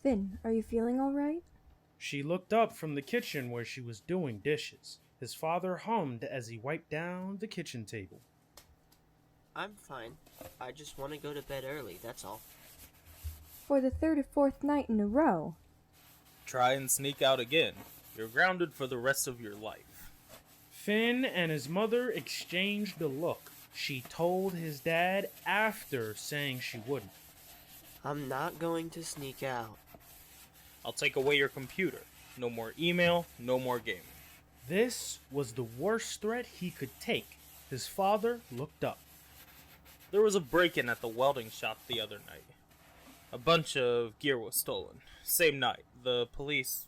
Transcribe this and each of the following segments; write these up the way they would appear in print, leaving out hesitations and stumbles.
Finn, are you feeling all right? She looked up from the kitchen where she was doing dishes. His father hummed as he wiped down the kitchen table. I'm fine. I just want to go to bed early, that's all. For the third or fourth night in a row. Try and sneak out again. You're grounded for the rest of your life. Finn and his mother exchanged a look. She told his dad after saying she wouldn't. I'm not going to sneak out. I'll take away your computer. No more email, no more gaming. This was the worst threat he could take. His father looked up. There was a break-in at the welding shop the other night. A bunch of gear was stolen. Same night. The police...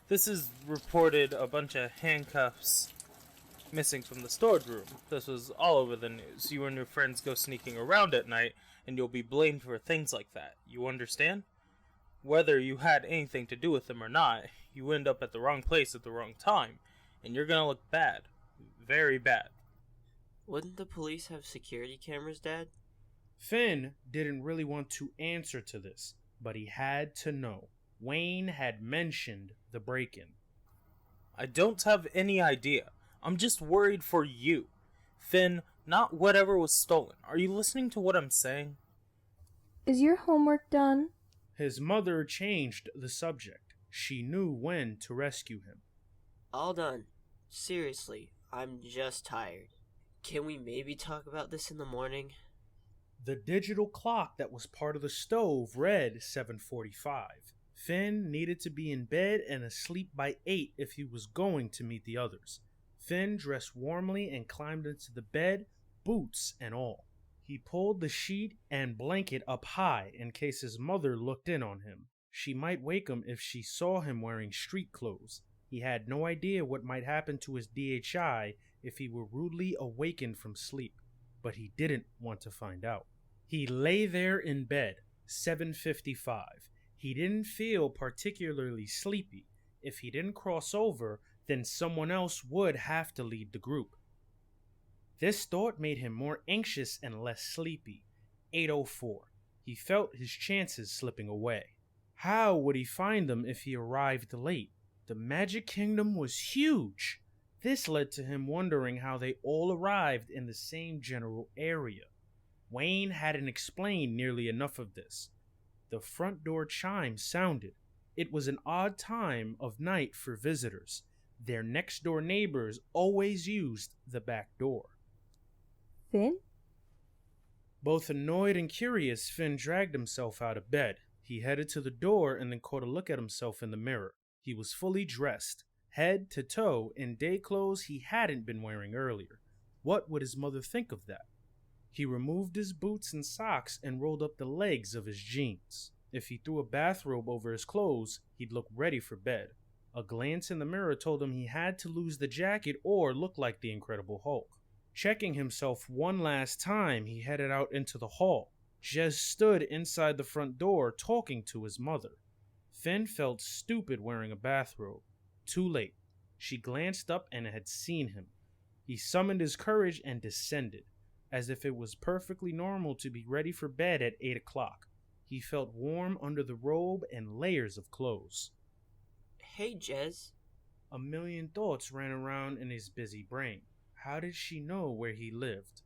This is reported a bunch of handcuffs missing from the storage room. This was all over the news. You and your friends go sneaking around at night, and you'll be blamed for things like that. You understand? Whether you had anything to do with them or not, you end up at the wrong place at the wrong time, and you're gonna look bad. Very bad. Wouldn't the police have security cameras, Dad? Finn didn't really want to answer to this, but he had to know. Wayne had mentioned the break-in. I don't have any idea. I'm just worried for you. Finn, not whatever was stolen. Are you listening to what I'm saying? Is your homework done? His mother changed the subject. She knew when to rescue him. All done. Seriously, I'm just tired. Can we maybe talk about this in the morning? The digital clock that was part of the stove read 7:45. Finn needed to be in bed and asleep by 8 if he was going to meet the others. Finn dressed warmly and climbed into the bed, boots and all. He pulled the sheet and blanket up high in case his mother looked in on him. She might wake him if she saw him wearing street clothes. He had no idea what might happen to his DHI if he were rudely awakened from sleep, but he didn't want to find out. He lay there in bed, 7:55. He didn't feel particularly sleepy. If he didn't cross over, then someone else would have to lead the group. This thought made him more anxious and less sleepy. 8:04. He felt his chances slipping away. How would he find them if he arrived late? The Magic Kingdom was huge. This led to him wondering how they all arrived in the same general area. Wayne hadn't explained nearly enough of this. The front door chime sounded. It was an odd time of night for visitors. Their next door neighbors always used the back door. Finn? Both annoyed and curious, Finn dragged himself out of bed. He headed to the door and then caught a look at himself in the mirror. He was fully dressed, head to toe, in day clothes he hadn't been wearing earlier. What would his mother think of that? He removed his boots and socks and rolled up the legs of his jeans. If he threw a bathrobe over his clothes, he'd look ready for bed. A glance in the mirror told him he had to lose the jacket or look like the Incredible Hulk. Checking himself one last time, he headed out into the hall. Jess stood inside the front door talking to his mother. Finn felt stupid wearing a bathrobe. Too late. She glanced up and had seen him. He summoned his courage and descended, as if it was perfectly normal to be ready for bed at 8 o'clock. He felt warm under the robe and layers of clothes. Hey, Jess. A million thoughts ran around in his busy brain. How did she know where he lived?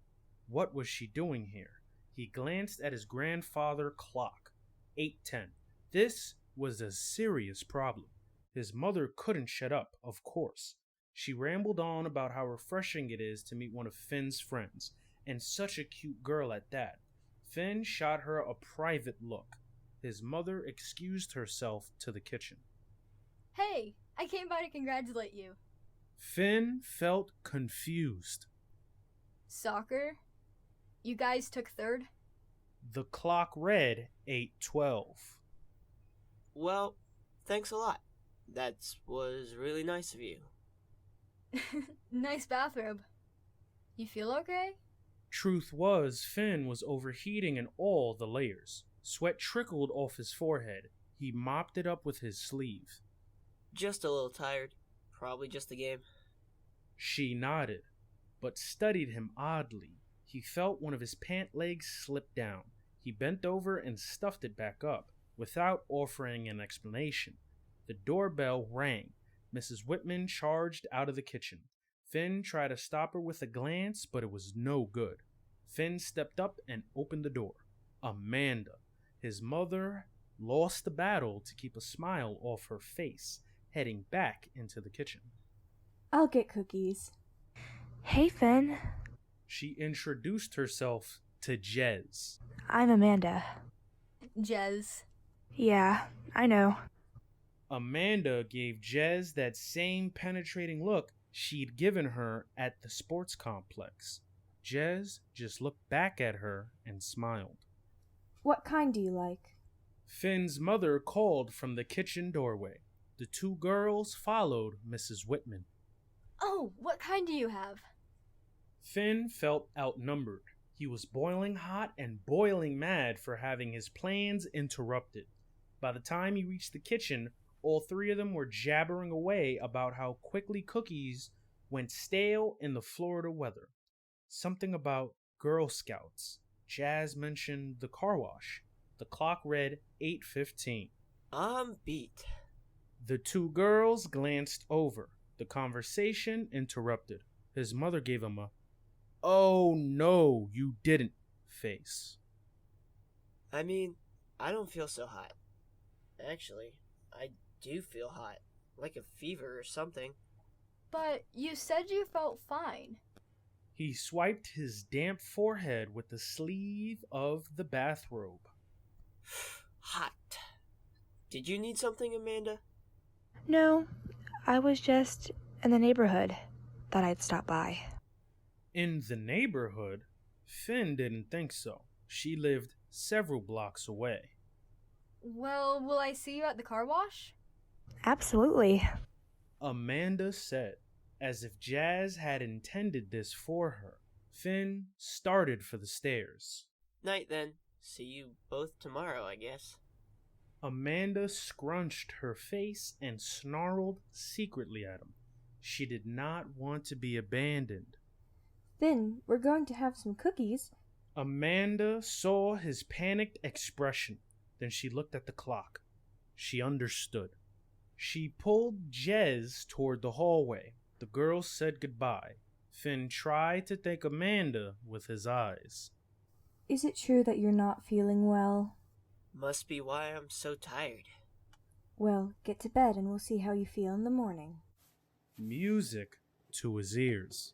What was she doing here? He glanced at his grandfather clock. 8:10. This was a serious problem. His mother couldn't shut up, of course. She rambled on about how refreshing it is to meet one of Finn's friends, and such a cute girl at that. Finn shot her a private look. His mother excused herself to the kitchen. Hey, I came by to congratulate you. Finn felt confused. Soccer? You guys took third? The clock read 8:12. Well, thanks a lot. That was really nice of you. Nice bathrobe. You feel okay? Truth was, Finn was overheating in all the layers. Sweat trickled off his forehead. He mopped it up with his sleeve. Just a little tired. Probably just the game. She nodded, but studied him oddly. He felt one of his pant legs slip down. He bent over and stuffed it back up. Without offering an explanation, the doorbell rang. Mrs. Whitman charged out of the kitchen. Finn tried to stop her with a glance, but it was no good. Finn stepped up and opened the door. Amanda, his mother, lost the battle to keep a smile off her face, heading back into the kitchen. I'll get cookies. Hey, Finn. She introduced herself to Jess. I'm Amanda. Jess. Yeah, I know. Amanda gave Jess that same penetrating look she'd given her at the sports complex. Jess just looked back at her and smiled. What kind do you like? Finn's mother called from the kitchen doorway. The two girls followed Mrs. Whitman. Oh, what kind do you have? Finn felt outnumbered. He was boiling hot and boiling mad for having his plans interrupted. By the time he reached the kitchen, all three of them were jabbering away about how quickly cookies went stale in the Florida weather. Something about Girl Scouts. Jazz mentioned the car wash. The clock read 8:15. I'm beat. The two girls glanced over. The conversation interrupted. His mother gave him a, "Oh no, you didn't" face. I mean, I don't feel so hot. Actually, I do feel hot. Like a fever or something. But you said you felt fine. He swiped his damp forehead with the sleeve of the bathrobe. Hot. Did you need something, Amanda? No, I was just in the neighborhood. Thought I'd stop by. In the neighborhood? Finn didn't think so. She lived several blocks away. Well, will I see you at the car wash? Absolutely. Amanda said, as if Jazz had intended this for her. Finn started for the stairs. Night then. See you both tomorrow, I guess. Amanda scrunched her face and snarled secretly at him. She did not want to be abandoned. Finn, we're going to have some cookies. Amanda saw his panicked expression. Then she looked at the clock. She understood. She pulled Jez toward the hallway. The girls said goodbye. Finn tried to thank Amanda with his eyes. Is it true that you're not feeling well? Must be why I'm so tired. Well, get to bed and we'll see how you feel in the morning. Music to his ears.